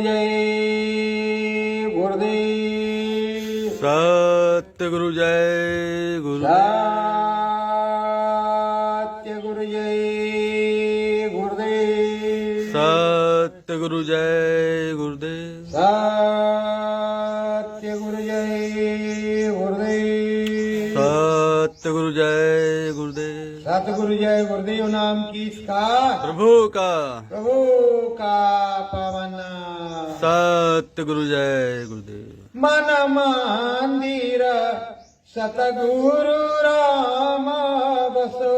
जय गुरुदेव। सतगुरु जय गुरुदेव। सतगुरु जय गुरुदेव। सतगुरु जय गुरुदेव। सतगुरु जय गुरुदेव। सतगुरु जय गुरुदेव। सतगुरु जय गुरुदेव नाम किसका? प्रभु का। प्रभु का पावन। सतगुरु जय गुरुदेव। मन मंदिर सतगुरु राम बसो।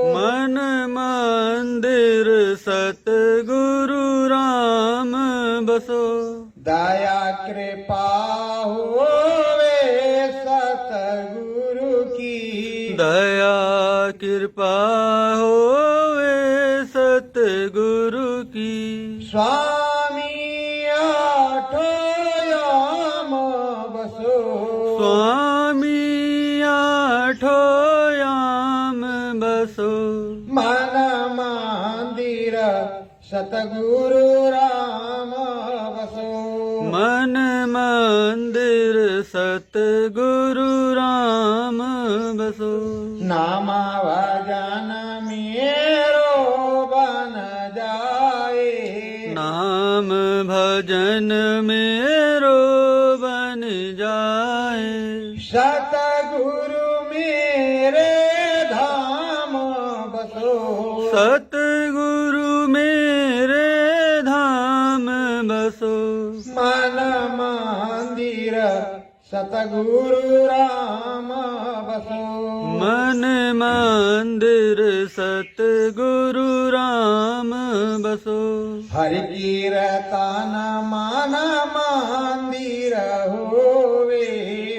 मन मंदिर सतगुरु राम बसो। दया कृपा होवे सतगुरु की। दया कृपा होवे सतगुरु की। स्वामी आठो याम बसो। स्वामी आठो याम बसो। मन मंदिर सतगुरु राम बसो। मन मंदिर सतगुरु राम बसो। नाम भजन मेरो बन जाए। नाम भजन मेरो बन जाए। सतगुरु मेरे धाम बसो। सतगुरु मेरे धाम बसो। मन मंदिर सतगुरु राम बसो। मन मंदिर सतगुरु राम बसो। हरि कीर्तन मन मंदिर होवे।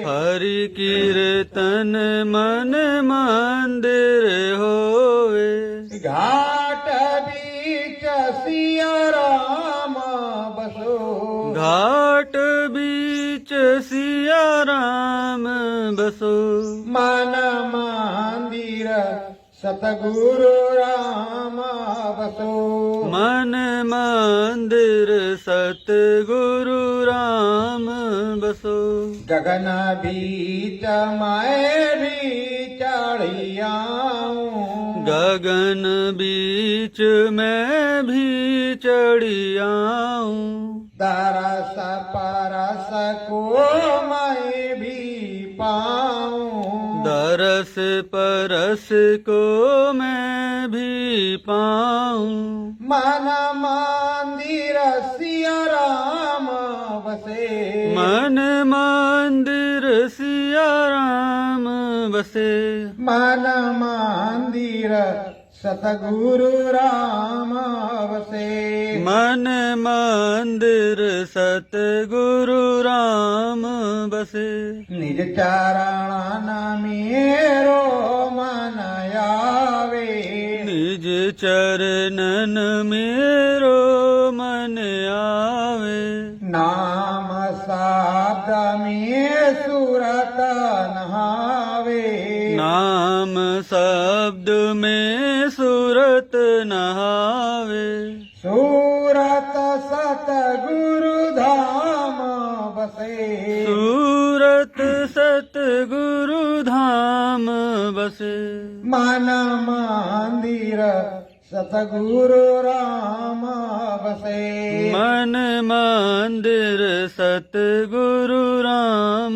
हरि कीर्तन मन मंदिर होवे। घाट बीच सिया राम बसो। घाट बीच सिया राम बसो। मन मंदिर सतगुरु राम बसो। मन मंदिर सतगुरु राम बसो। गगन बीच मैं भी चढ़ियाऊं। गगन बीच मैं भी चढ़ी आऊं। दरस परस को मैं भी पाऊं। दरस परस को मैं भी पाऊं। मन मंदिर सिया राम बसे। मन मंदिर सिया राम बसे। मन मंदिर सतगुरु राम बसे। मन मंदिर सतगुरु राम बसे। निज चरण मेरो मन आवे। निज चरणन मेरो मन आवे। नाम शब्द में सूरत नहावे। नाम शब्द में सूरत नहावे। सूरत सतगुरु धाम बसे। सूरत सतगुरु धाम बसे। मन मंदिर सतगुरु राम बसे। मन मंदिर सतगुरु राम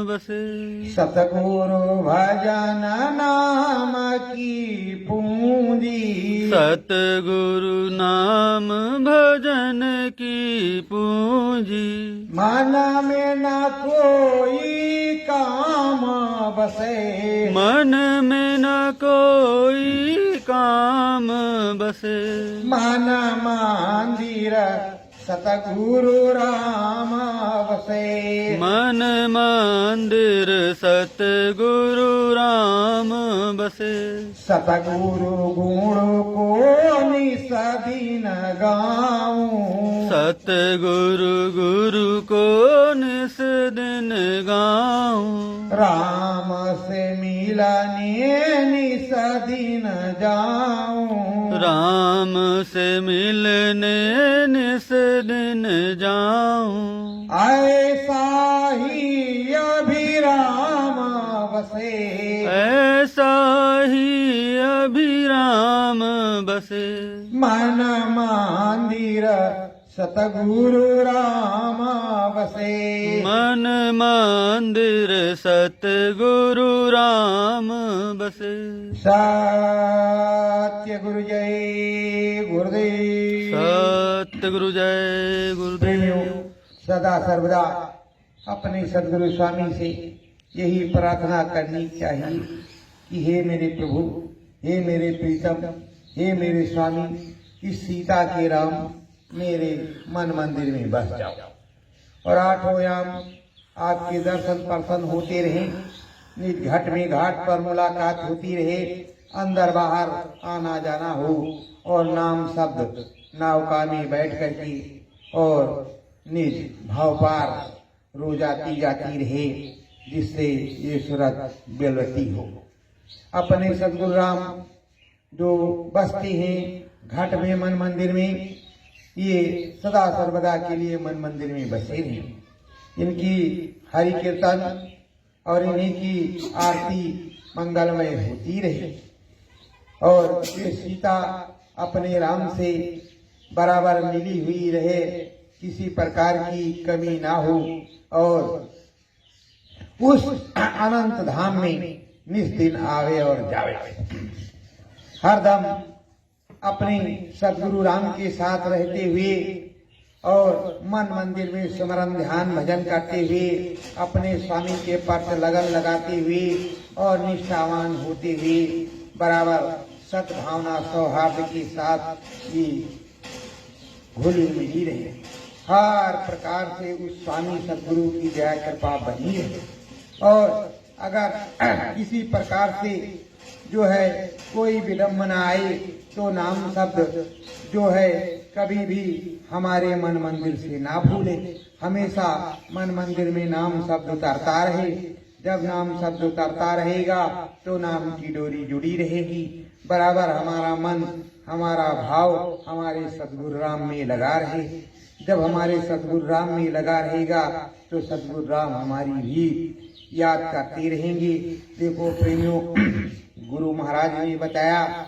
बसे। सतगुरु भजन नाम की पूंजी। सतगुरु नाम भजन की पूंजी। मन में न कोई काम बसे। मन में न कोई काम बसे। मन मंदिर सतगुरु राम बसे। मन मंदिर सतगुरु राम बसे। सतगुरु गुण को निसदिन गाऊं। सतगुरु गुरु को निस दिन गाऊं। राम से मिलने निसदिन जाऊं। राम से मिलने निस दिन जाऊं। ऐसा ही अभिराम बसे, ऐसा ही अभिराम बसे। मन मंदिर सतगुरु राम बसे। मन मंदिर सतगुरु राम बसे। सत्य गुरु जय गुरुदेव। सतगुरु जय प्रेमियों, गुरुदेव। सदा सर्वदा अपने सदगुरु स्वामी से यही प्रार्थना करनी चाहिए कि हे मेरे प्रभु, हे मेरे प्रीतम, हे मेरे स्वामी, इस सीता के राम मेरे मन मंदिर में बस जाओ और आठों याम आपके दर्शन प्रसन्न होते रहे। निज घट में घाट पर मुलाकात होती रहे, अंदर बाहर आना जाना हो और नाम शब्द नौका में बैठ करके और निज भाव पार रोजाती जाती रहे, जिससे ये सूरत बेलवती हो। अपने सदगुरु राम जो बसते हैं घट में मन मंदिर में, ये सदा सर्वदा के लिए मन मंदिर में बसे रहे। इनकी हरि कीर्तन और इन्हीं की आरती मंगलमय होती रहे और ये सीता अपने राम से बराबर मिली हुई रहे, किसी प्रकार की कमी ना हो और उस अनंत धाम में निस्दिन आवे और जावे। हरदम अपने सदगुरु राम के साथ रहते हुए और मन मंदिर में स्मरण ध्यान भजन करते हुए, अपने स्वामी के प्रति लगन लगाते हुए और निष्ठावान होते हुए बराबर सद्भावना सौहार्द के साथ ये घुली मिली रहे। हर प्रकार से उस स्वामी सदगुरु की दया कृपा बनी रहे और अगर किसी प्रकार से जो है कोई विडम्बना आए तो नाम शब्द जो है कभी भी हमारे मन मंदिर से ना भूले। हमेशा मन मंदिर में नाम शब्द उतरता रहे। जब नाम शब्द उतरता रहेगा तो नाम की डोरी जुड़ी रहेगी। बराबर हमारा मन, हमारा भाव हमारे सदगुरु राम में लगा रहे। जब हमारे सदगुरु राम में लगा रहेगा तो सदगुरु राम हमारी भी याद करते रहेंगे। देखो प्रेमियों, गुरु महाराज ने बताया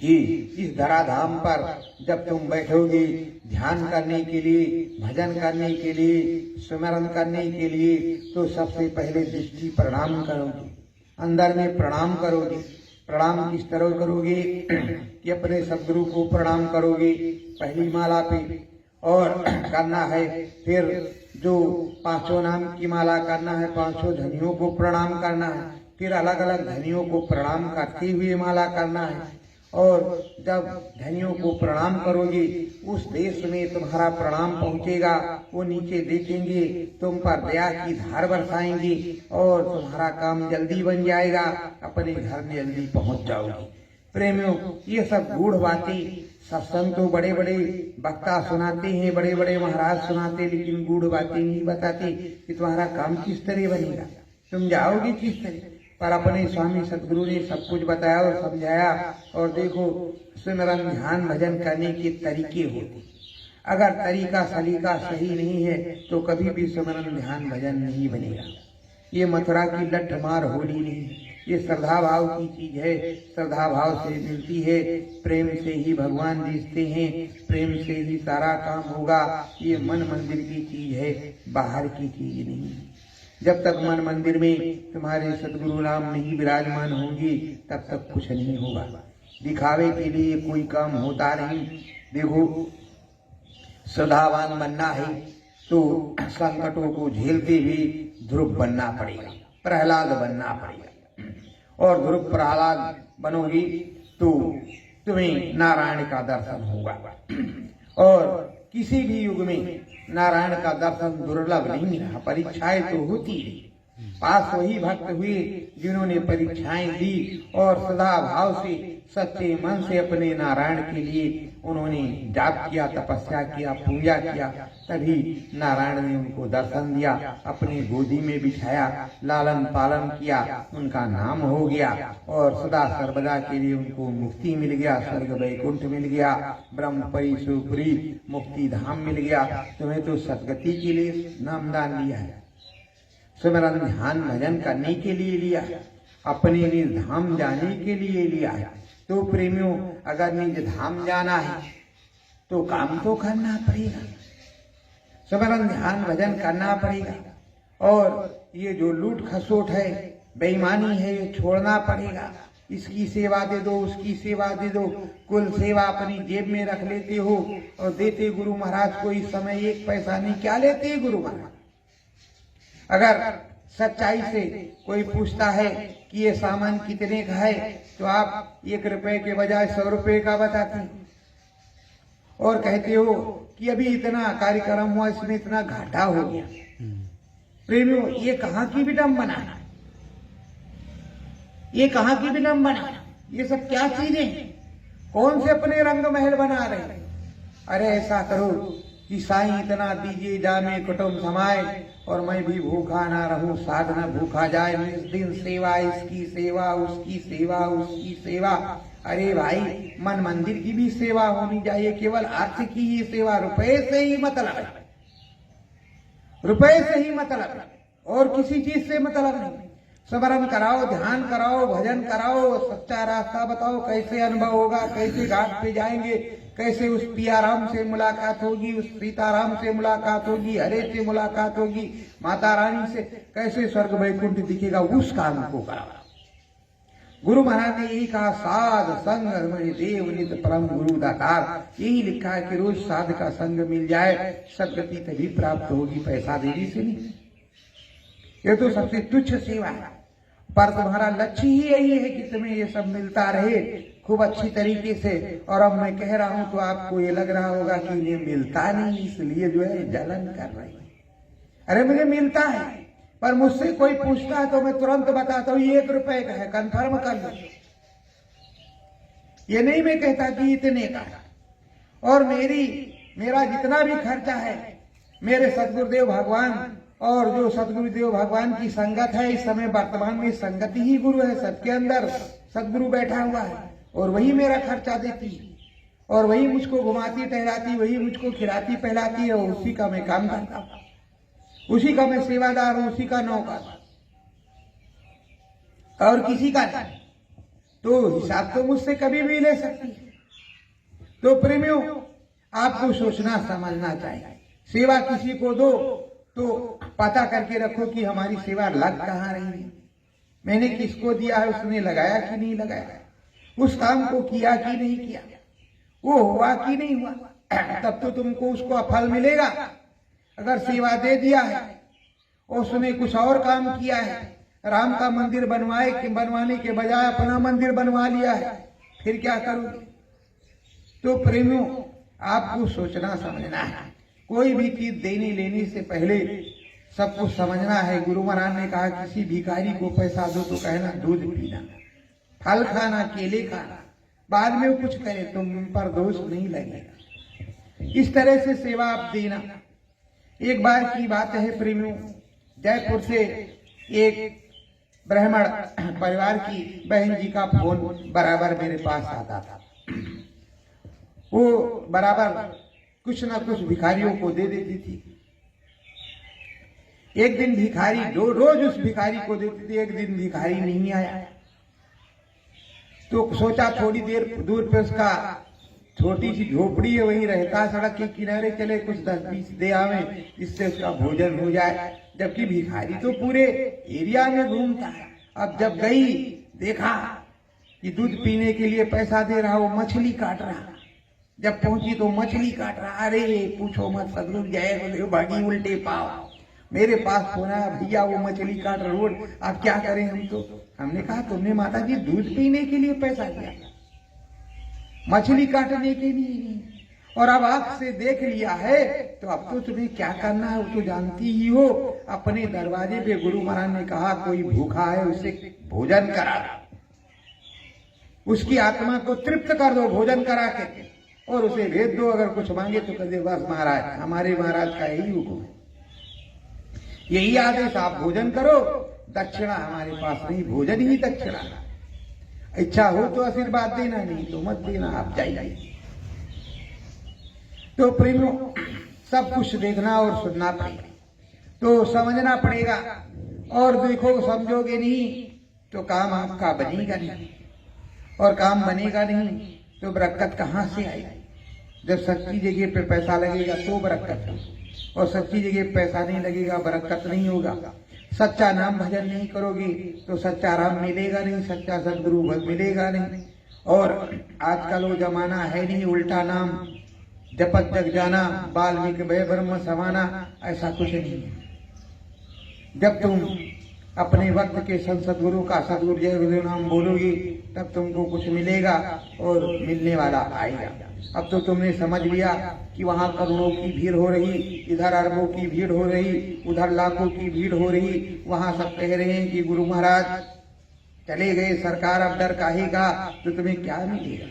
कि इस धराधाम पर जब तुम बैठोगे ध्यान करने के लिए, भजन करने के लिए, स्मरण करने के लिए, तो सबसे पहले दृष्टि प्रणाम करोगे, अंदर में प्रणाम करोगे। प्रणाम किस तरह करोगे कि अपने सदगुरु को प्रणाम करोगे पहली माला पे और करना है। फिर जो पांचों नाम की माला करना है, पांचों धनियों को प्रणाम करना है। फिर अलग अलग धनियों को प्रणाम करते हुए माला करना है। और जब धनियों को प्रणाम करोगे उस देश में तुम्हारा प्रणाम पहुंचेगा, वो नीचे देखेंगे, तुम पर दया की धार बरसाएंगे और तुम्हारा काम जल्दी बन जाएगा, अपने घर में जल्दी पहुंच जाओगे। प्रेमियों, ये सब गूढ़ बातें सत्संग तो बड़े बड़े वक्ता सुनाते हैं, बड़े बड़े महाराज सुनाते, लेकिन गूढ़ बातें नहीं बताते कि तुम्हारा काम किस तरह बनेगा, तुम जाओगे किस तरह। पर अपने स्वामी सदगुरु ने सब कुछ बताया और समझाया। और देखो, स्मरण ध्यान भजन करने के तरीके होते, अगर तरीका सलीका सही नहीं है तो कभी भी स्मरण ध्यान भजन नहीं बनेगा। ये मथुरा की लठ मार होली नहीं, ये श्रद्धा भाव की चीज है। श्रद्धा भाव से मिलती है, प्रेम से ही भगवान दिखते हैं, प्रेम से ही सारा काम होगा। ये मन मंदिर की चीज है, बाहर की चीज नहीं। जब तक मन मंदिर में तुम्हारे सदगुरु राम नहीं विराजमान होंगे तब तक कुछ नहीं होगा। दिखावे के लिए कोई काम होता नहीं। देखो, श्रद्धावान बनना है तो संकटों को झेलते हुए ध्रुव बनना पड़ेगा, प्रहलाद बनना पड़ेगा। और ध्रुव प्रहलाद बनोगी तो तुम्हें नारायण का दर्शन होगा। और किसी भी युग में नारायण का दर्शन दुर्लभ नहीं रहा। परीक्षाएं तो होती रही, पास वही भक्त हुए जिन्होंने परीक्षाएं दी और सदा भाव से सच्चे मन से अपने नारायण के लिए उन्होंने जाप किया, तपस्या किया, पूजा किया, तभी नारायण ने उनको दर्शन दिया, अपनी गोदी में बिठाया, लालन पालन किया, उनका नाम हो गया और सदा सर्वदा के लिए उनको मुक्ति मिल गया, स्वर्ग वैकुंठ मिल गया, ब्रह्मपरी सुपुरी मुक्ति धाम मिल गया। तुम्हें तो सदगति के लिए नामदान लिया है, सिमरन ध्यान भजन करने के लिए लिया, अपने निज धाम जाने के लिए लिया है। तो प्रेमियों, अगर निज धाम जाना है तो काम तो करना पड़ेगा, सिमरन ध्यान भजन करना पड़ेगा, और ये जो लूट खसोट है, बेईमानी है, ये छोड़ना पड़ेगा। इसकी सेवा दे दो, उसकी सेवा दे दो, कुल सेवा अपनी जेब में रख लेते हो और देते गुरु महाराज को इस समय एक पैसा नहीं। क्या लेते हैं गुरु महाराज? अगर सच्चाई से कोई पूछता है कि ये सामान कितने का है, तो आप 1 रुपए के बजाय 100 रुपए का बताते हैं और कहते हो कि अभी इतना कार्यक्रम हुआ, इसमें इतना घाटा हो गया। प्रेमियों, ये कहाँ की विडंबना है? ये कहाँ की विडंबना? ये सब क्या चीजें हैं? कौन से अपने रंग महल बना रहे हैं? अरे ऐसा करो कि साईं इतना दीजिए, जामे कुटुंब समाए और मैं भी भूखा ना रहूं, साधना भूखा जाए, निज दिन सेवा, इसकी सेवा, उसकी सेवा, उसकी सेवा। अरे भाई, मन मंदिर की भी सेवा होनी चाहिए, केवल अर्थ की ही सेवा, रुपए से ही मतलब है, रुपए से ही मतलब है और किसी चीज से मतलब नहीं। स्मरण कराओ, ध्यान कराओ, भजन कराओ, सच्चा रास्ता बताओ, कैसे अनुभव होगा, कैसे घाट पे जाएंगे, कैसे उस पियाराम से मुलाकात होगी, उस सीताराम से मुलाकात होगी, हरे से मुलाकात होगी, माता रानी से, कैसे स्वर्ग वैकुंठ दिखेगा, उस काम को कराओ। गुरु महाराज ने यही कहा, साध संग में देव नित परम गुरु दातार। यही लिखा है कि रोज साध का संग मिल जाए, सदगति तभी प्राप्त होगी, पैसा देने से नहीं। ये तो सबसे तुच्छ सेवा है, पर तुम्हारा लक्ष्य ही यही है कि तुम्हें ये सब मिलता रहे खूब अच्छी तरीके से। और अब मैं कह रहा हूं तो आपको ये लग रहा होगा कि इन्हें मिलता नहीं, इसलिए जो है जलन कर रहे हैं। अरे मुझे मिलता है, पर मुझसे कोई पूछता है तो मैं तुरंत बताता हूं ये 1 रुपए का है, कंफर्म कर लो। ये नहीं मैं कहता कि इतने का है। और मेरा जितना भी खर्चा है, मेरे सदगुरुदेव भगवान और जो सदगुरुदेव भगवान की संगत है, इस समय वर्तमान में संगति ही गुरु है, सबके अंदर सदगुरु बैठा हुआ है और वही मेरा खर्चा देती है और वही मुझको घुमाती टहलाती, वही मुझको खिलाती पहलाती है और उसी का मैं काम करता हूं, उसी का मैं सेवादार हूं, उसी का नौकर और किसी का नहीं। तो हिसाब तो मुझसे कभी भी ले सकती है। तो प्रेमियों, आपको सोचना समझना चाहिए। सेवा किसी को दो तो पता करके रखो कि हमारी सेवा लग कहाँ रही है, मैंने किसको दिया है, उसने लगाया कि नहीं लगाया, उस काम को किया कि नहीं किया, वो हुआ कि नहीं हुआ, तब तो तुमको उसको फल मिलेगा। अगर सेवा दे दिया है और उसने कुछ और काम किया है, राम का मंदिर बनवाने के बजाय अपना मंदिर बनवा लिया है, फिर क्या करोगे? तो प्रेमियों, आपको सोचना समझना है। कोई भी चीज देने लेने से पहले सब कुछ समझना है। गुरु महाराज ने कहा, किसी भिखारी को पैसा दो तो कहना दूध पीना, फल खाना, केले खाना, बाद में कुछ करे तुम पर दोष नहीं लगेगा। इस तरह से सेवा आप देना। एक बार की बात है प्रेमियों, जयपुर से एक ब्राह्मण परिवार की बहन जी का फोन बराबर मेरे पास आता था। वो बराबर कुछ ना कुछ भिखारियों को दे देती थी। एक दिन भिखारी रोज उस भिखारी को देती थी, एक दिन भिखारी नहीं आया तो सोचा थोड़ी देर दूर पे उसका छोटी सी झोपड़ी है, वहीं रहता, सड़क के किनारे चले कुछ 10-20 दे आवे, इससे उसका भोजन हो जाए। जबकि भिखारी तो पूरे एरिया में घूमता है। अब जब गई, देखा कि दूध पीने के लिए पैसा दे रहा, वो मछली काट रहा। जब पहुंची तो मछली काट रहा। अरे पूछो मत, सदगुरु जय भागी उल्टे पाव, मेरे पास फोन आया, भैया वो मछली काट रोड, अब क्या करें हम? तो हमने कहा, तुमने माता जी दूध पीने के लिए पैसा दिया, मछली काटने के लिए नहीं, और अब आंख से देख लिया है तो अब तो तुम्हें क्या करना है वो तो जानती ही हो। अपने दरवाजे पे गुरु महाराज ने कहा, कोई भूखा है उसे भोजन करा, उसकी आत्मा को तृप्त कर दो भोजन करा के। और उसे भेज दो। अगर कुछ मांगे तो कह दे बस महाराज, हमारे महाराज का यही हुक्म है, यही आदेश, आप भोजन करो, दक्षिणा हमारे पास नहीं, भोजन ही दक्षिणा। इच्छा हो तो आशीर्वाद देना, नहीं तो मत देना, आप जाइए। तो प्रेमियों, सब कुछ देखना और सुनना पड़ेगा, तो समझना पड़ेगा। और देखो, समझोगे नहीं तो काम आपका बनेगा नहीं, और काम बनेगा नहीं तो बरकत कहाँ से आएगी। जब सच्ची जगह पे पैसा लगेगा तो बरकत है, और सच्ची जगह पैसा नहीं लगेगा, बरकत नहीं होगा। सच्चा नाम भजन नहीं करोगे तो सच्चा राम मिलेगा नहीं, सच्चा सदगुरु मिलेगा नहीं। और आजकल वो जमाना है नहीं, उल्टा नाम जपत जग जाना, वाल्मीकि भय ब्रह्म समाना, ऐसा कुछ नहीं है। जब तुम अपने वक्त के सदगुरु का सदगुरु जय गुरु नाम बोलोगे तब तुमको कुछ मिलेगा और मिलने वाला आएगा। अब तो तुमने समझ लिया कि वहाँ करोड़ों की भीड़ हो रही, इधर अरबों की भीड़ हो रही, उधर लाखों की भीड़ हो रही। वहाँ सब कह रहे हैं कि गुरु महाराज चले गए, सरकार अब डर काहे का, तो तुम्हें क्या मिलेगा।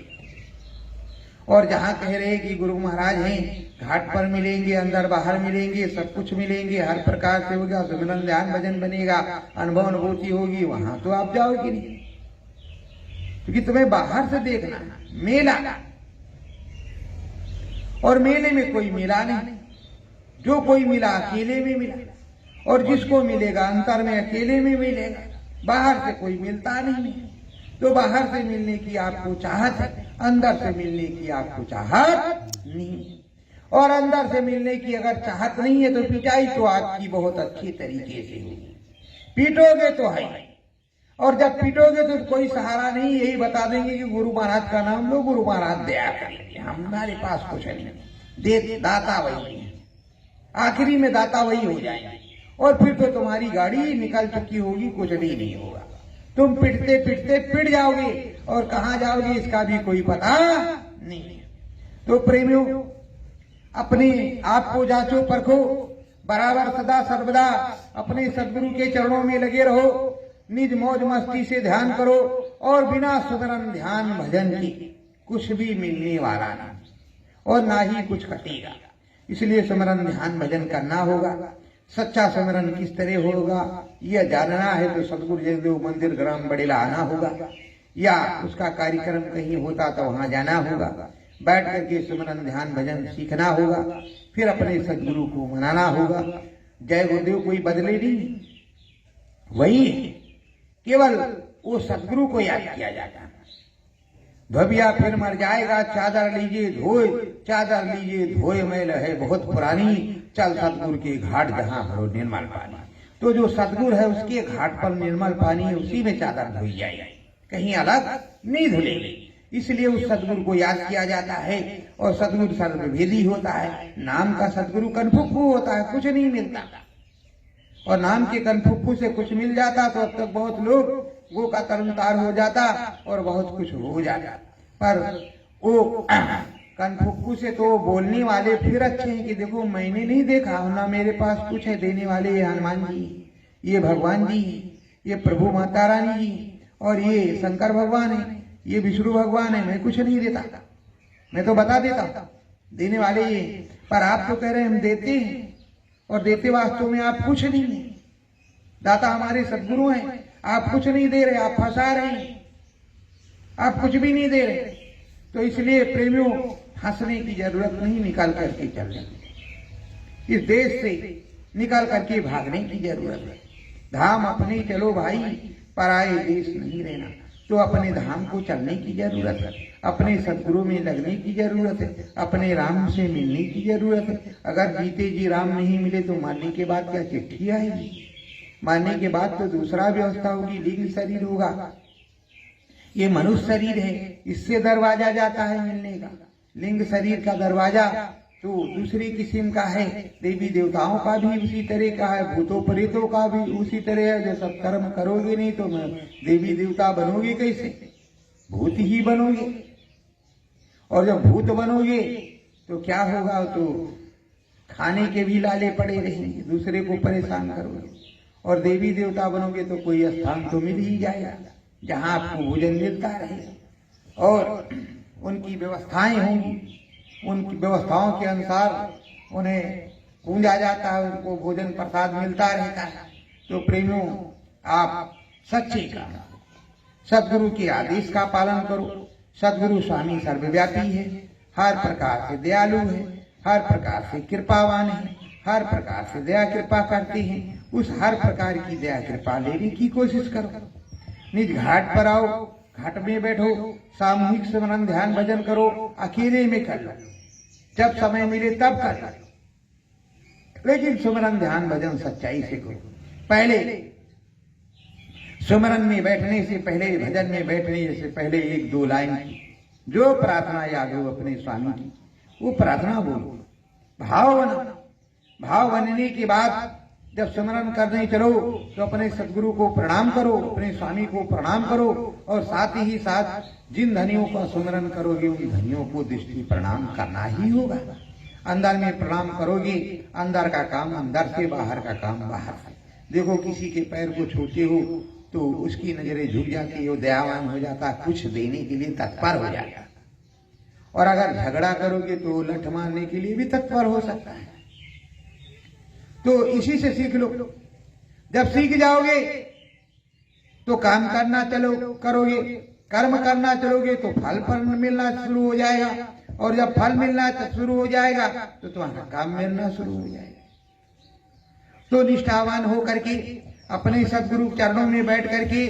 और जहाँ कह रहे हैं कि गुरु महाराज हैं, घाट पर मिलेंगे, अंदर बाहर मिलेंगे, सब कुछ मिलेंगे, हर प्रकार से होगा, सुमिरन ध्यान भजन बनेगा, अनुभव अनुभूति होगी, वहां तो आप जाओगे नहीं, क्योंकि तुम्हें बाहर से देखना मेला, और मेले में कोई मिला नहीं। जो कोई मिला अकेले में मिला, और जिसको मिलेगा अंतर में अकेले में मिलेगा, बाहर से कोई मिलता नहीं। तो बाहर से मिलने की आपको चाहत है, अंदर से मिलने की आपको चाहत नहीं। और अंदर से मिलने की अगर चाहत नहीं है तो पिटाई तो आपकी बहुत अच्छी तरीके से होगी। पीटोगे तो है, और जब पीटोगे तो कोई सहारा नहीं, यही बता देंगे कि गुरु महाराज का नाम लो, गुरु महाराज दया करेंगे, हमारे पास कुछ नहीं, दे दाता वही है, आखिरी में दाता वही हो जाएंगे। और फिर तो तुम्हारी गाड़ी निकल चुकी होगी, कुछ नहीं होगा, तुम पिटते पिटते पिट जाओगे, और कहाँ जाओगे इसका भी कोई पता नहीं। तो प्रेमियों, अपने आप को जांचो परखो, बराबर सदा सर्वदा अपने सदगुरु के चरणों में लगे रहो, निज मौज मस्ती से ध्यान करो, और बिना सुमिरन ध्यान भजन के कुछ भी मिलने वाला नहीं, और ना ही कुछ कटेगा। इसलिए सुमिरन ध्यान भजन करना होगा। सच्चा सुमिरन किस तरह होगा यह जानना है तो सदगुरु जयदेव मंदिर ग्राम बड़ेला आना होगा, या उसका कार्यक्रम कहीं होता तो वहां जाना होगा, बैठ करके सुमिरन ध्यान भजन सीखना होगा, फिर अपने सदगुरु को मनाना होगा। जय गुरुदेव कोई बदले नहीं, वही है, केवल वो सदगुरु को याद किया जाता है। धोबिया फिर मर जाएगा, चादर लीजिए धोए, चादर लीजिए धोए, मैल है बहुत पुरानी, चल सतगुरु के घाट जहाँ भरो निर्मल पानी। तो जो सतगुरु है उसके घाट पर निर्मल पानी है, उसी में चादर धोई जाएगी, कहीं अलग नहीं धुलेगी। इसलिए उस सतगुरु को याद किया जाता है। और सतगुरु सर्वभेदी होता है, नाम का सतगुरु कनफुक्कू होता है, कुछ नहीं मिलता। और नाम के कनफुक्कू से कुछ मिल जाता तो अब तक बहुत लोग गो का कर्मकार हो जाता और बहुत कुछ हो जाता। पर वो कनफुक्कू से तो बोलने वाले फिर अच्छे हैं कि देखो मैंने नहीं देखा ना, मेरे पास कुछ है देने वाले, ये हनुमान जी, ये भगवान जी, ये प्रभु माता रानी जी, और ये शंकर भगवान है, ये विष्णु भगवान है, मैं कुछ नहीं देता, मैं तो बता देता देने वाले ये। पर आप तो कह रहे हैं हम देते हैं, और देते वास्तव में आप कुछ नहीं है। दाता हमारे सदगुरु हैं, आप कुछ नहीं दे रहे, आप फंसा रहे हैं, आप कुछ भी नहीं दे रहे। तो इसलिए प्रेमियों, हंसने की जरूरत नहीं, निकाल करके चलने, इस देश से निकाल करके भागने की जरूरत है। धाम अपने चलो भाई, पराए देश नहीं रहना। तो अपने धाम को चलने की जरूरत है, अपने सदगुरु में लगने की जरूरत है, अपने राम से मिलने की जरूरत है। अगर जीते जी राम नहीं मिले तो मरने के बाद क्या चिट्ठी आएगी? मरने के बाद तो दूसरा व्यवस्था होगी, लिंग शरीर होगा। ये मनुष्य शरीर है, इससे दरवाजा जाता है मिलने का। लिंग शरीर का दरवाजा तो दूसरी किस्म का है, देवी देवताओं का भी उसी तरह का है, भूतों प्रेतों का भी उसी तरह है। जो सब कर्म करोगे नहीं तो देवी देवता बनोगे कैसे? भूत ही बनोगे। और जब भूत बनोगे तो क्या होगा? तो खाने के भी लाले पड़े रहेंगे, दूसरे को परेशान करोगे। और देवी देवता बनोगे तो कोई स्थान तो मिल ही जाएगा जहां आपको भोजन मिलता रहेगा, और उनकी व्यवस्थाएं होंगी, उनकी व्यवस्थाओं के अनुसार उन्हें पूजा जाता है, उनको भोजन प्रसाद मिलता रहता है। तो प्रेमियों, आप सच्चे का सदगुरु के आदेश का पालन करो। सदगुरु स्वामी सर्वव्यापी है, हर प्रकार से दयालु है, हर प्रकार से कृपावान है, हर प्रकार से दया कृपा करते हैं। उस हर प्रकार की दया कृपा लेने की कोशिश करो। निज घाट पर आओ, घाट में बैठो, सामूहिक स्मरण ध्यान भजन करो, अकेले में कर लो, जब समय मिले तब कर लो, लेकिन सुमरन ध्यान भजन सच्चाई से करो। पहले सुमरन में बैठने से पहले, भजन में बैठने से पहले एक दो लाइन जो प्रार्थना याद हो अपने स्वामी की, वो प्रार्थना बोलो, भाव बनो। भाव बनने के बाद जब सुमरन करने चलो तो अपने सदगुरु को प्रणाम करो, अपने स्वामी को प्रणाम करो, और साथ ही साथ जिन धनियों का सुमरन करोगे उन धनियों को दृष्टि प्रणाम करना ही होगा। अंदर में प्रणाम करोगे, अंदर का काम अंदर से, बाहर का काम बाहर से। देखो, किसी के पैर को छूते हो तो उसकी नजरें झुक जाती है, दयावान हो जाता, कुछ देने के लिए तत्पर हो जाता। और अगर झगड़ा करोगे तो लठ मारने के लिए भी तत्पर हो सकता है। तो इसी से सीख लो। जब सीख जाओगे तो काम करना चलो करोगे, कर्म करना चलोगे तो फल मिलना शुरू हो जाएगा, और जब फल मिलना शुरू हो जाएगा तो तुम्हारा काम मिलना शुरू हो जाएगा। तो निष्ठावान हो करके अपने सदगुरु चरणों में बैठ करके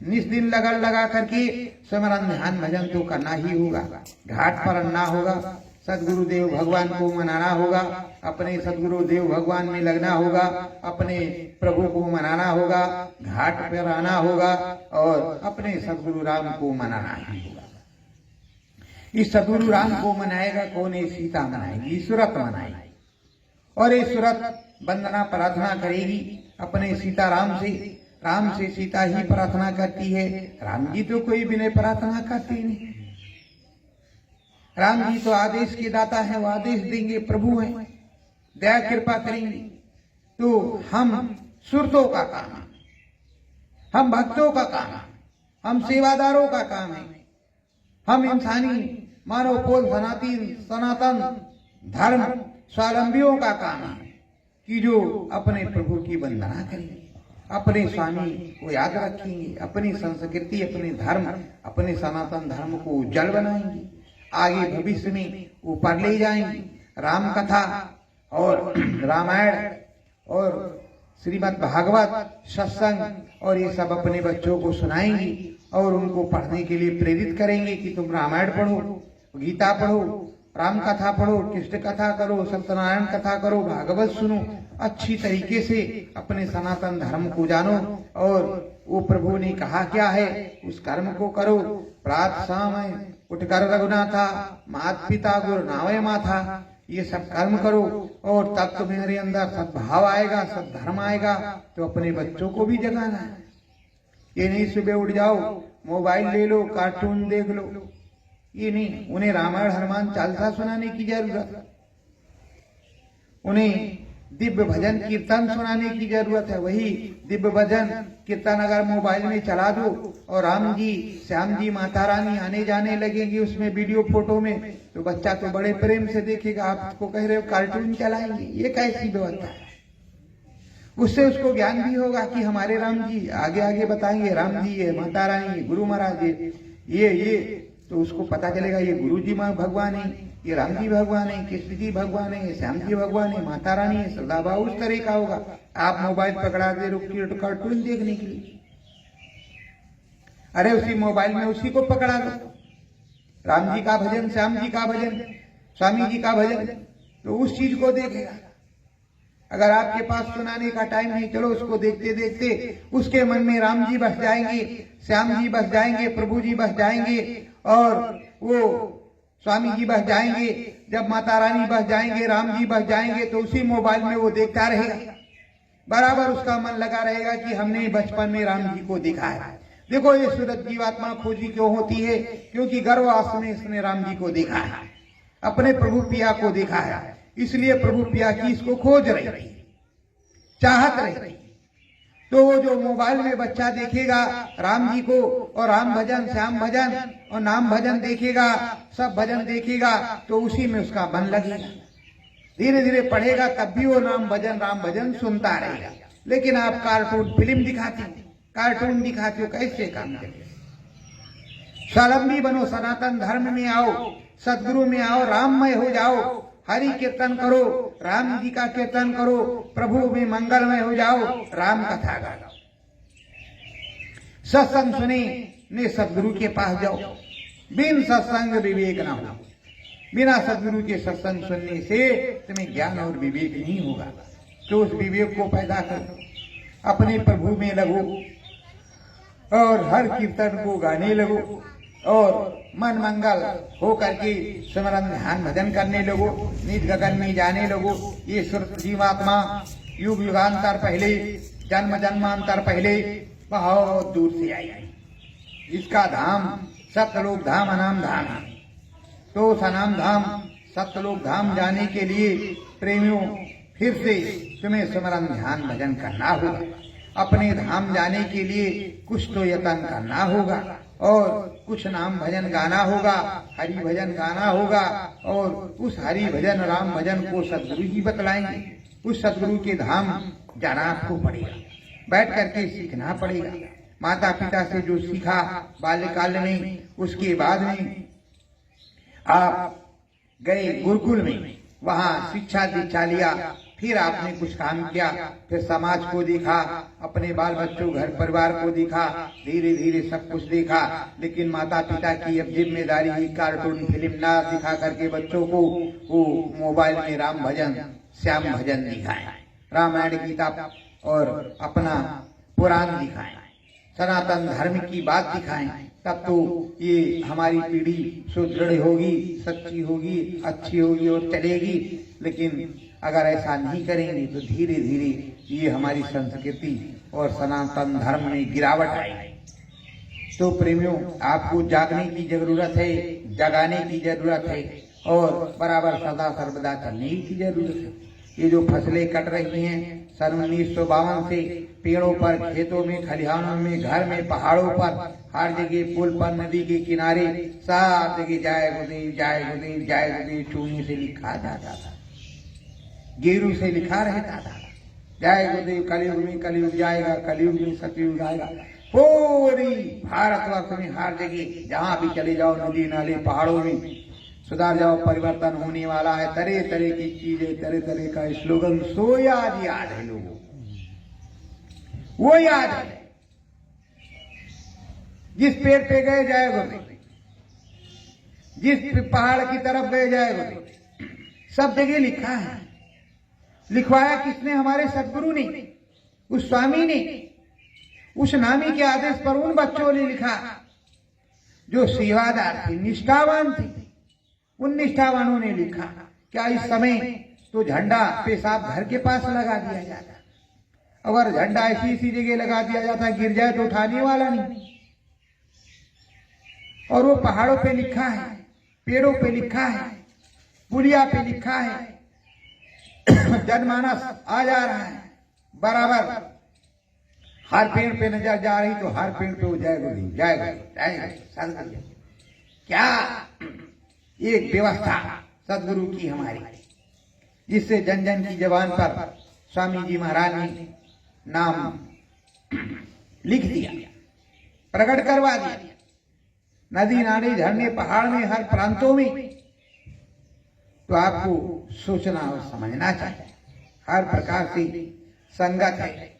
निस्दिन लगन लगा करके स्मरण ध्यान भजन तो करना ही होगा। घाट पर आना होगा, सदगुरु देव भगवान को मनाना होगा, अपने सदगुरु देव भगवान में लगना होगा, अपने प्रभु को मनाना होगा, घाट पर आना होगा और अपने सदगुरु राम को मनाना ही होगा। इस सदगुरु राम को मनाएगा कौन? ये सीता मनाएगी, सूरत मनाएगी, और ये सूरत वंदना प्रार्थना करेगी अपने सीताराम से। राम से सीता ही प्रार्थना करती है, राम जी तो कोई विनय प्रार्थना करते नहीं। राम जी तो आदेश के दाता है, वो आदेश देंगे, प्रभु हैं, दया कृपा करेंगे। तो हम सुरतों का काम है, हम भक्तों का काम है, हम सेवादारों का काम है, हम इंसानी मानव पोल सनातन धर्म स्वावलंबियों का काम है कि जो अपने प्रभु की वंदना करेंगे, अपने स्वामी को याद रखेंगे, अपनी संस्कृति, अपने धर्म, अपने सनातन धर्म को उज्जवल बनाएंगे, आगे भविष्य में ऊपर ले जाएंगे। राम कथा और रामायण और श्रीमद् भागवत सत्संग और ये सब अपने बच्चों को सुनाएंगे और उनको पढ़ने के लिए प्रेरित करेंगे कि तुम रामायण पढ़ो, गीता पढ़ो, राम कथा पढ़ो, कृष्ण कथा करो, सत्यनारायण कथा करो, भागवत सुनो, अच्छी तरीके से अपने सनातन धर्म को जानो, और वो प्रभु ने कहा क्या है उस कर्म को करो। प्रात समय उठकर रघुनाथा, मात पिता गुरु नावे माथा, ये सब कर्म करो और तब तुम्हारे अंदर सद्भाव आएगा, सद्धर्म आएगा। तो अपने बच्चों को भी जगाना है। ये नहीं सुबह उठ जाओ, मोबाइल ले लो, कार्टून देख लो, ये नहीं। उन्हें रामायण हनुमान चालीसा सुनाने की जरूरत, उन्हें दिव्य भजन कीर्तन सुनाने की जरूरत है। वही दिव्य भजन कीर्तन अगर मोबाइल में चला दो और राम जी, श्याम जी, माता रानी आने जाने लगेंगे उसमें वीडियो फोटो में, तो बच्चा तो बड़े प्रेम से देखेगा। आपको कह रहे हो कार्टून चलाएंगे, ये कैसी व्यवस्था है? उससे उसको ज्ञान भी होगा कि हमारे राम जी आगे आगे बताएंगे, राम जी है, माता रानी, गुरु महाराज ये, तो उसको पता चलेगा ये गुरु जी भगवान है, ये राम जी भगवान है, कृष्ण जी भगवान है, श्याम जी भगवान है, माता रानी है, सदाभाव उस तरह का होगा। आप मोबाइल पकड़ा दे रुक कार्टून देखने के लिए, अरे उसी मोबाइल में उसी को पकड़ा दो, राम जी का भजन, श्याम जी का भजन, स्वामी जी का भजन, तो उस चीज को देखेगा। अगर आपके पास सुनाने का टाइम नहीं, चलो उसको देखते देखते उसके मन में राम जी बस जाएंगे, श्याम जी बस जाएंगे, प्रभु जी बस जाएंगे और वो स्वामी जी बस जाएंगे। जब माता रानी बस जाएंगे, राम जी बस जाएंगे, तो उसी मोबाइल में वो देखता रहेगा। बराबर उसका मन लगा रहेगा कि हमने बचपन में राम जी को देखा है। देखो ये सूरत जीवात्मा खोजी क्यों होती है? क्योंकि गर्भवास में इसने राम जी को देखा है, अपने प्रभु पिया को देखा है, इसलिए प्रभु पिया की इसको खोज रही, चाहत रही। तो वो जो मोबाइल में बच्चा देखेगा राम जी को और राम भजन श्याम भजन और नाम भजन देखेगा, सब भजन देखेगा, तो उसी में उसका मन लगेगा। धीरे धीरे पढ़ेगा तब भी वो नाम भजन राम भजन सुनता रहेगा। लेकिन आप कार्टून फिल्म दिखाते हो, कार्टून दिखाते हो, कैसे काम करेगा? स्वावलंबी बनो, सनातन धर्म में आओ, सदगुरु में आओ, राममय हो जाओ, हरि कीर्तन करो, राम जी का कीर्तन करो, प्रभु में मंगलमय हो जाओ, राम कथा गाओ, सत्संग सुने ने सदगुरु के पास जाओ। बिन सत्संग विवेक ना हो, बिना सदगुरु के सत्संग सुनने से तुम्हें ज्ञान और विवेक नहीं होगा। तो उस विवेक को पैदा करो, अपने प्रभु में लगो और हर कीर्तन को गाने लगो और मन मंगल हो करके स्मरण ध्यान भजन करने लगो, निज गगन में जाने लगो। ये सुरत जीवात्मा युग युगांतर पहले, जन्म जन्मांतर पहले बहुत दूर से आई, इसका धाम सतलोक धाम अनाम धाम है। तो सनाम धाम सतलोक धाम जाने के लिए प्रेमियों फिर से तुम्हें स्मरण ध्यान भजन करना होगा। अपने धाम जाने के लिए कुछ तो यत्न करना होगा और कुछ नाम भजन गाना होगा, हरि भजन गाना होगा और उस हरि भजन राम भजन को सदगुरु ही बतलाएंगे। उस सदगुरु के धाम जाना आपको पड़ेगा, बैठ करके सीखना पड़ेगा। माता पिता से जो सीखा बाल्यकाल में, उसके बाद में आप गए गुरुकुल में, वहाँ शिक्षा दीक्षा लिया, फिर आपने कुछ काम किया, फिर समाज को देखा, अपने बाल बच्चों घर परिवार को देखा, धीरे धीरे सब कुछ देखा। लेकिन माता पिता की अब जिम्मेदारी ही कार्टून फिल्म ना दिखा करके बच्चों को वो मोबाइल में राम भजन श्याम भजन दिखाएं, रामायण गीता और अपना पुराण दिखाएं, सनातन धर्म की बात दिखाएं। तब तो ये हमारी पीढ़ी सुदृढ़ होगी, सच्ची होगी, अच्छी होगी और चलेगी। लेकिन अगर ऐसा नहीं करेंगे तो धीरे धीरे ये हमारी संस्कृति और सनातन धर्म में गिरावट आएगी। तो प्रेमियों, आपको जागने की जरूरत है, जगाने की जरूरत है और बराबर सदा सर्वदा चलने की जरूरत है। ये जो फसलें कट रही हैं सन 1952 से, पेड़ों पर, खेतों में, खलिहानों में, घर में, पहाड़ों पर, हर जगह पुल पर, नदी के किनारे, सब जगह जय गुरुदेव जय गुरुदेव जय गुरुदेव चूनी से लिखा जाता था, गेरू से लिखा रहता था, जय गुरुदेव। कलयुग में कलयुग जाएगा, कलयुग में सतयुग आएगा। पूरी भारतवर्ष में हर जगह जहाँ भी चले जाओ, नदी नाले पहाड़ों में सुधार जाओ, परिवर्तन होने वाला है। तरह तरह की चीजें, तरह तरह का स्लोगन, सो याद है लोगों, वो याद है। जिस पेड़ पे गए जय गुरुदेव, जिस पहाड़ की तरफ गए जय गुरुदेव, सब जगह लिखा है। लिखवाया किसने? हमारे सदगुरु ने, उस स्वामी ने, उस नामी के आदेश पर उन बच्चों ने लिखा जो सेवादार थे, निष्ठावान थे। उन निष्ठावानों ने लिखा। क्या इस समय तो झंडा पेशाब घर के पास लगा दिया जाता, अगर झंडा ऐसी इसी जगह लगा दिया जाता, गिर जाए तो उठाने वाला नहीं। और वो पहाड़ों पे लिखा है, पेड़ों पे लिखा है, पुलिया पे लिखा है, जनमानस आ जा रहा है बराबर। हर पेड़ पे नजर जा रही तो हर पेड़ पे वो जय गुरुदेव जय गुरुदेव जय गुरुदेव। क्या एक व्यवस्था सदगुरु की हमारी, जिससे जन जन की जबान पर स्वामी जी महाराज ने नाम लिख दिया, प्रकट करवा दिया। नदी नाले झरने पहाड़ में, हर प्रांतों में। तो आपको सोचना और समझना चाहिए। हर प्रकार से संगत है,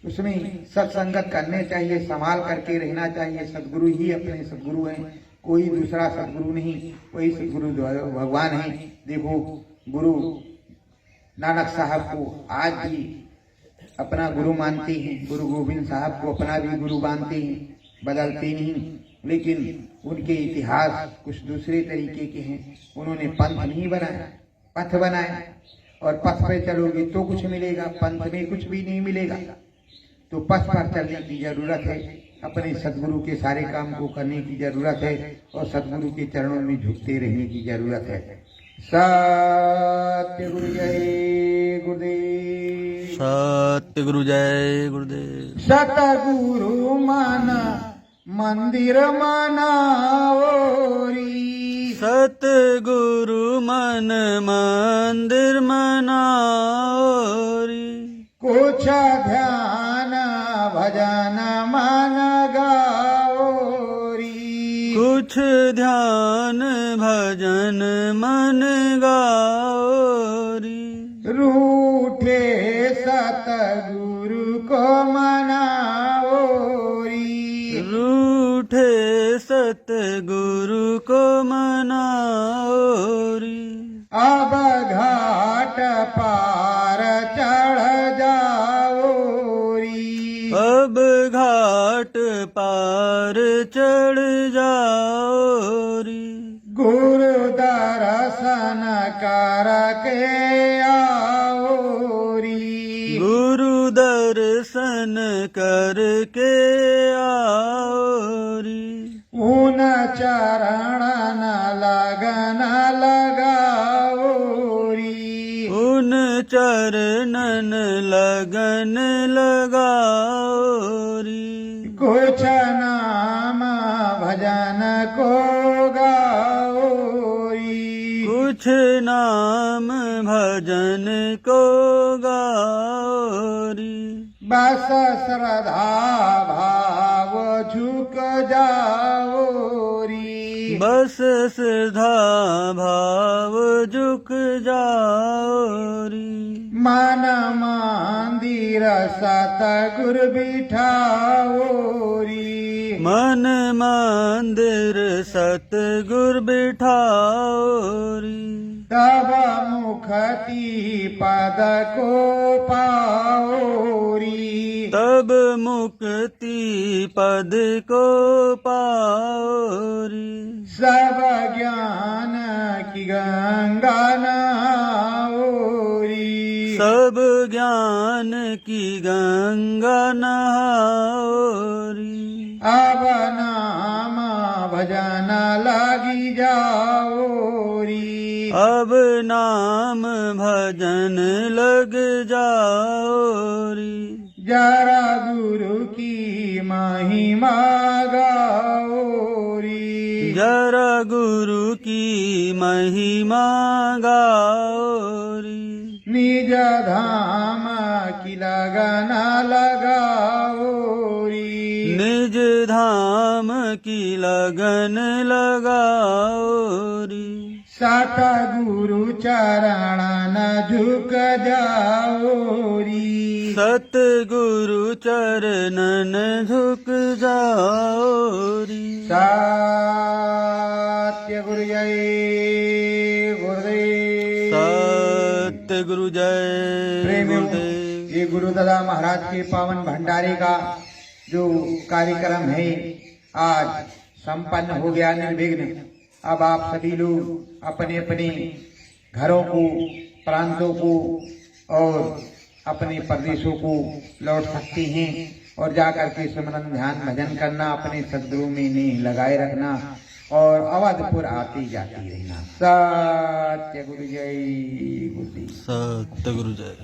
उसमें सत्संगत करने चाहिए, संभाल करके रहना चाहिए। सदगुरु ही अपने सदगुरु हैं, कोई दूसरा सदगुरु नहीं, वही सदगुरु भगवान है। देखो, गुरु नानक साहब को आज भी अपना गुरु मानते हैं, गुरु गोविंद साहब को अपना भी गुरु मानते हैं, बदलते नहीं। लेकिन उनके इतिहास कुछ दूसरे तरीके के हैं। उन्होंने पंथ नहीं बनाया, पथ बनाया। और पथ पे चलोगे तो कुछ मिलेगा, पंथ में कुछ भी नहीं मिलेगा। तो पथ पर चलने की जरूरत है, अपने सदगुरु के सारे काम को करने की जरूरत है और सदगुरु के चरणों में झुकते रहने की जरूरत है। सत्य गुरु जय गुरुदेव। सतगुरु जय गुरुदेव। सतगुरु मन मंदिर मनाओरी, सतगुरु मन मंदिर मनाओरी, कुछ ध्यान भजन मन गाओरी, कुछ ध्यान भजन मन गाओरी, रूठे सतगुरु को मनाओरी, रूठे सतगुरु को मनाओरी, अब घाट पार चढ़ जाओरी, अब घाट पार चढ़ जाओरी, गुरु दर्शन करके आओरी, गुरु दर्शन करके आओरी, उन चरणन लगन लगाओरी, उन चरणन लगन लगाओरी, कुछ नाम भजन को गाओरी, कुछ नाम भजन को गाओरी, बस श्रद्धा भाव झुक जाओरी, बस श्रद्धा भाव झुक जाओरी, मन मंदिर सतगुरु बिठाओरी, मन मंदिर सतगुर बिठाओरी, तब मुक्ति पद को पाओरी, तब मुक्ति पद को पाओरी, सब ज्ञान की गंगा नहाओरी, सब ज्ञान की गंगा नहाओरी, अब नाम भजन लगी जाओरी, अब नाम भजन लग जाओरी, जरा गुरु की महिमा गाओरी, जरा गुरु की महिमा गाओरी, निज धाम की लगन लगाओरी, निज धाम की लगन लगाओरी, सतगुरु चरणन झुक जाओरी, सतगुरु चरणन झुक जाओरी। सत्य गुरु जय गुरुदेव। सतगुरु जय प्रेमियों, गुरुदेव। ये गुरु दादा महाराज के पावन भंडारे का जो कार्यक्रम है आज संपन्न हो गया निर्विघ्न। अब आप सभी लोग अपने अपने घरों को, प्रांतों को और अपने प्रदेशों को लौट सकते हैं और जाकर के स्मरण ध्यान भजन करना, अपने सदगुरु में नेह लगाए रखना और अवधपुर आती जाती रहना। सत्य गुरु जय गुरुदेव। सतगुरु जय।